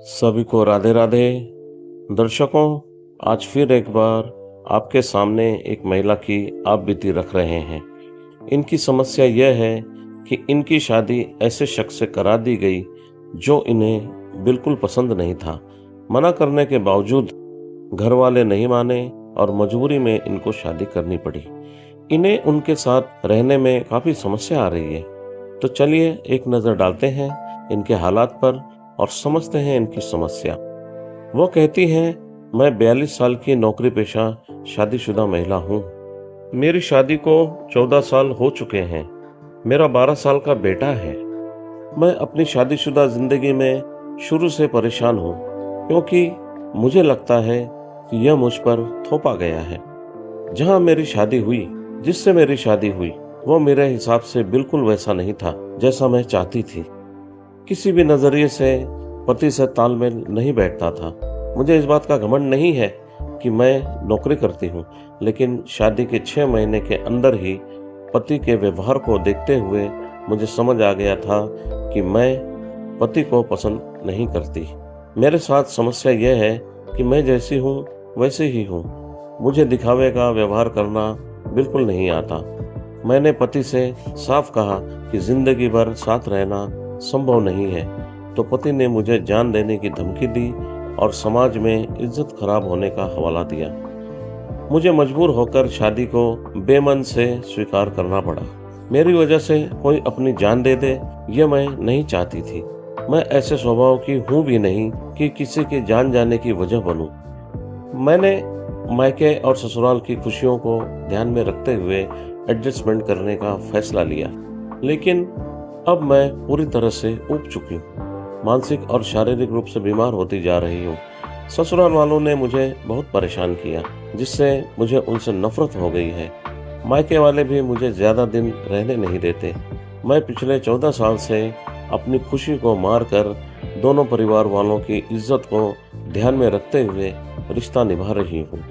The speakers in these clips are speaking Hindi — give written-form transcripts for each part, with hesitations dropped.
सभी को राधे राधे। दर्शकों, आज फिर एक बार आपके सामने एक महिला की आप बीती रख रहे हैं। इनकी समस्या यह है कि इनकी शादी ऐसे शख्स से करा दी गई जो इन्हें बिल्कुल पसंद नहीं था। मना करने के बावजूद घर वाले नहीं माने और मजबूरी में इनको शादी करनी पड़ी। इन्हें उनके साथ रहने में काफ़ी समस्या आ रही है। तो चलिए एक नज़र डालते हैं इनके हालात पर और समझते हैं इनकी समस्या। वो कहती हैं, मैं 42 साल की नौकरी पेशा शादीशुदा महिला हूँ। मेरी शादी को 14 साल हो चुके हैं। मेरा 12 साल का बेटा है। मैं अपनी शादीशुदा जिंदगी में शुरू से परेशान हूँ क्योंकि मुझे लगता है कि यह मुझ पर थोपा गया है। जहाँ मेरी शादी हुई, जिससे मेरी शादी हुई, वो मेरे हिसाब से बिल्कुल वैसा नहीं था जैसा मैं चाहती थी। किसी भी नजरिए से पति से तालमेल नहीं बैठता था। मुझे इस बात का घमंड नहीं है कि मैं नौकरी करती हूँ, लेकिन शादी के 6 महीने के अंदर ही पति के व्यवहार को देखते हुए मुझे समझ आ गया था कि मैं पति को पसंद नहीं करती। मेरे साथ समस्या यह है कि मैं जैसी हूँ वैसे ही हूँ। मुझे दिखावे का व्यवहार करना बिल्कुल नहीं आता। मैंने पति से साफ कहा कि जिंदगी भर साथ रहना संभव नहीं है, तो पति ने मुझे जान देने की धमकी दी और समाज में इज्जत खराब होने का हवाला दिया। मुझे मजबूर होकर शादी को बेमन से स्वीकार करना पड़ा। मेरी वजह से कोई अपनी जान दे दे, यह मैं नहीं चाहती थी। मैं ऐसे स्वभाव की हूँ भी नहीं कि किसी की जान जाने की वजह बनूं। मैंने मायके और ससुराल की खुशियों को ध्यान में रखते हुए एडजस्टमेंट करने का फैसला लिया, लेकिन अब मैं पूरी तरह से ऊब चुकी हूँ। मानसिक और शारीरिक रूप से बीमार होती जा रही हूँ। ससुराल वालों ने मुझे बहुत परेशान किया, जिससे मुझे उनसे नफरत हो गई है। मायके वाले भी मुझे ज़्यादा दिन रहने नहीं देते। मैं पिछले 14 साल से अपनी खुशी को मार कर दोनों परिवार वालों की इज्जत को ध्यान में रखते हुए रिश्ता निभा रही हूँ।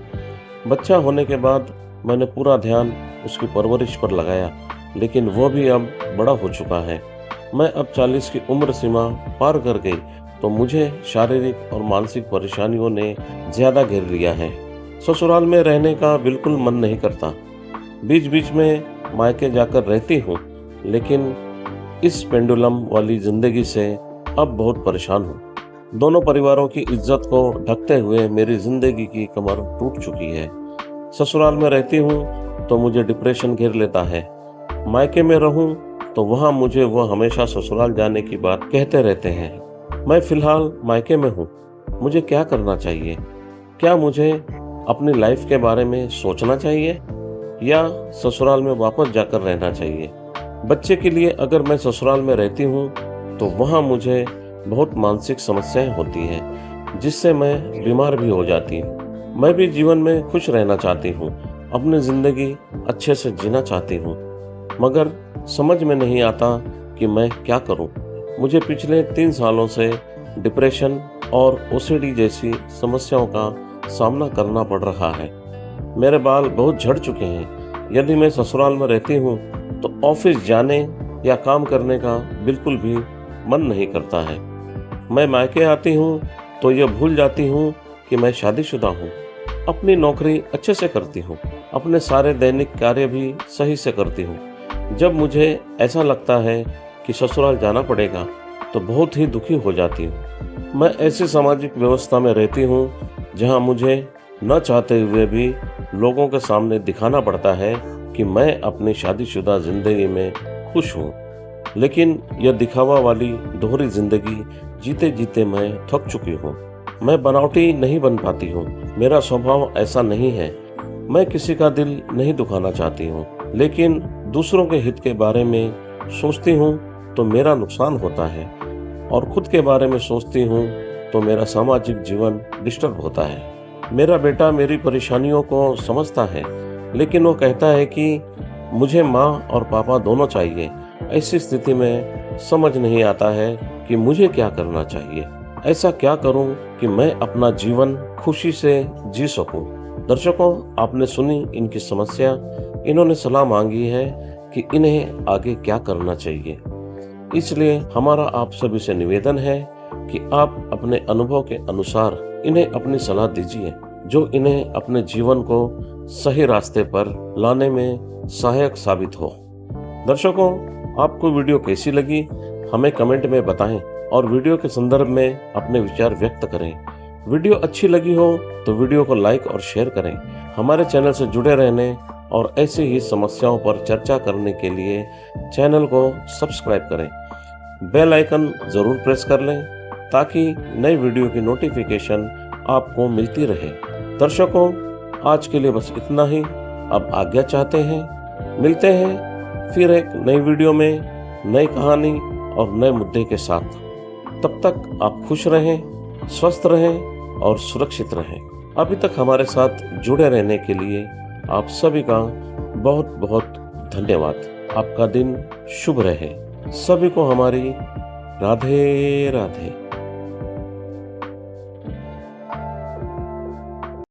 बच्चा होने के बाद मैंने पूरा ध्यान उसकी परवरिश पर लगाया, लेकिन वो भी अब बड़ा हो चुका है। मैं अब 40 की उम्र सीमा पार कर गई, तो मुझे शारीरिक और मानसिक परेशानियों ने ज़्यादा घेर लिया है। ससुराल में रहने का बिल्कुल मन नहीं करता। बीच बीच में मायके जाकर रहती हूँ, लेकिन इस पेंडुलम वाली ज़िंदगी से अब बहुत परेशान हूँ। दोनों परिवारों की इज्जत को ढकते हुए मेरी ज़िंदगी की कमर टूट चुकी है। ससुराल में रहती हूँ तो मुझे डिप्रेशन घेर लेता है। मायके में रहूं तो वहां मुझे वो हमेशा ससुराल जाने की बात कहते रहते हैं। मैं फिलहाल मायके में हूं। मुझे क्या करना चाहिए? क्या मुझे अपनी लाइफ के बारे में सोचना चाहिए या ससुराल में वापस जाकर रहना चाहिए? बच्चे के लिए अगर मैं ससुराल में रहती हूं तो वहां मुझे बहुत मानसिक समस्याएं होती हैं, जिससे मैं बीमार भी हो जाती हूँ। मैं भी जीवन में खुश रहना चाहती हूँ, अपनी ज़िंदगी अच्छे से जीना चाहती हूँ, मगर समझ में नहीं आता कि मैं क्या करूं। मुझे पिछले 3 सालों से डिप्रेशन और ओसीडी जैसी समस्याओं का सामना करना पड़ रहा है। मेरे बाल बहुत झड़ चुके हैं। यदि मैं ससुराल में रहती हूं तो ऑफिस जाने या काम करने का बिल्कुल भी मन नहीं करता है। मैं मायके आती हूं तो यह भूल जाती हूं कि मैं शादीशुदा हूं। अपनी नौकरी अच्छे से करती हूं, अपने सारे दैनिक कार्य भी सही से करती हूं। जब मुझे ऐसा लगता है कि ससुराल जाना पड़ेगा तो बहुत ही दुखी हो जाती हूँ। मैं ऐसी सामाजिक व्यवस्था में रहती हूँ जहाँ मुझे न चाहते हुए भी लोगों के सामने दिखाना पड़ता है कि मैं अपनी शादीशुदा जिंदगी में खुश हूँ। लेकिन यह दिखावा वाली दोहरी जिंदगी जीते जीते मैं थक चुकी हूँ। मैं बनावटी नहीं बन पाती हूँ। मेरा स्वभाव ऐसा नहीं है। मैं किसी का दिल नहीं दुखाना चाहती हूँ, लेकिन दूसरों के हित के बारे में सोचती हूँ तो मेरा नुकसान होता है, और खुद के बारे में सोचती हूँ तो मेरा सामाजिक जीवन डिस्टर्ब होता है। मेरा बेटा मेरी परेशानियों को समझता है, लेकिन वो कहता है कि मुझे माँ और पापा दोनों चाहिए। ऐसी स्थिति में समझ नहीं आता है कि मुझे क्या करना चाहिए। ऐसा क्या करूं कि मैं अपना जीवन खुशी से जी सकूं। दर्शकों, आपने सुनी इनकी समस्या। इन्होंने सलाह मांगी है कि इन्हें आगे क्या करना चाहिए। इसलिए हमारा आप सभी से निवेदन है कि आप अपने अनुभव के अनुसार इन्हें अपनी सलाह दीजिए, जो इन्हें अपने जीवन को सही रास्ते पर लाने में सहायक साबित हो। दर्शकों, आपको वीडियो कैसी लगी हमें कमेंट में बताएं और वीडियो के संदर्भ में अपने विचार व्यक्त करें। वीडियो अच्छी लगी हो तो वीडियो को लाइक और शेयर करें। हमारे चैनल से जुड़े रहने और ऐसी ही समस्याओं पर चर्चा करने के लिए चैनल को सब्सक्राइब करें। बेल आइकन जरूर प्रेस कर लें ताकि नई वीडियो की नोटिफिकेशन आपको मिलती रहे। दर्शकों, आज के लिए बस इतना ही। अब आज्ञा चाहते हैं। मिलते हैं फिर एक नई वीडियो में नई कहानी और नए मुद्दे के साथ। तब तक आप खुश रहें, स्वस्थ रहें और सुरक्षित रहें। अभी तक हमारे साथ जुड़े रहने के लिए आप सभी का बहुत बहुत धन्यवाद। आपका दिन शुभ रहे। सभी को हमारी राधे राधे।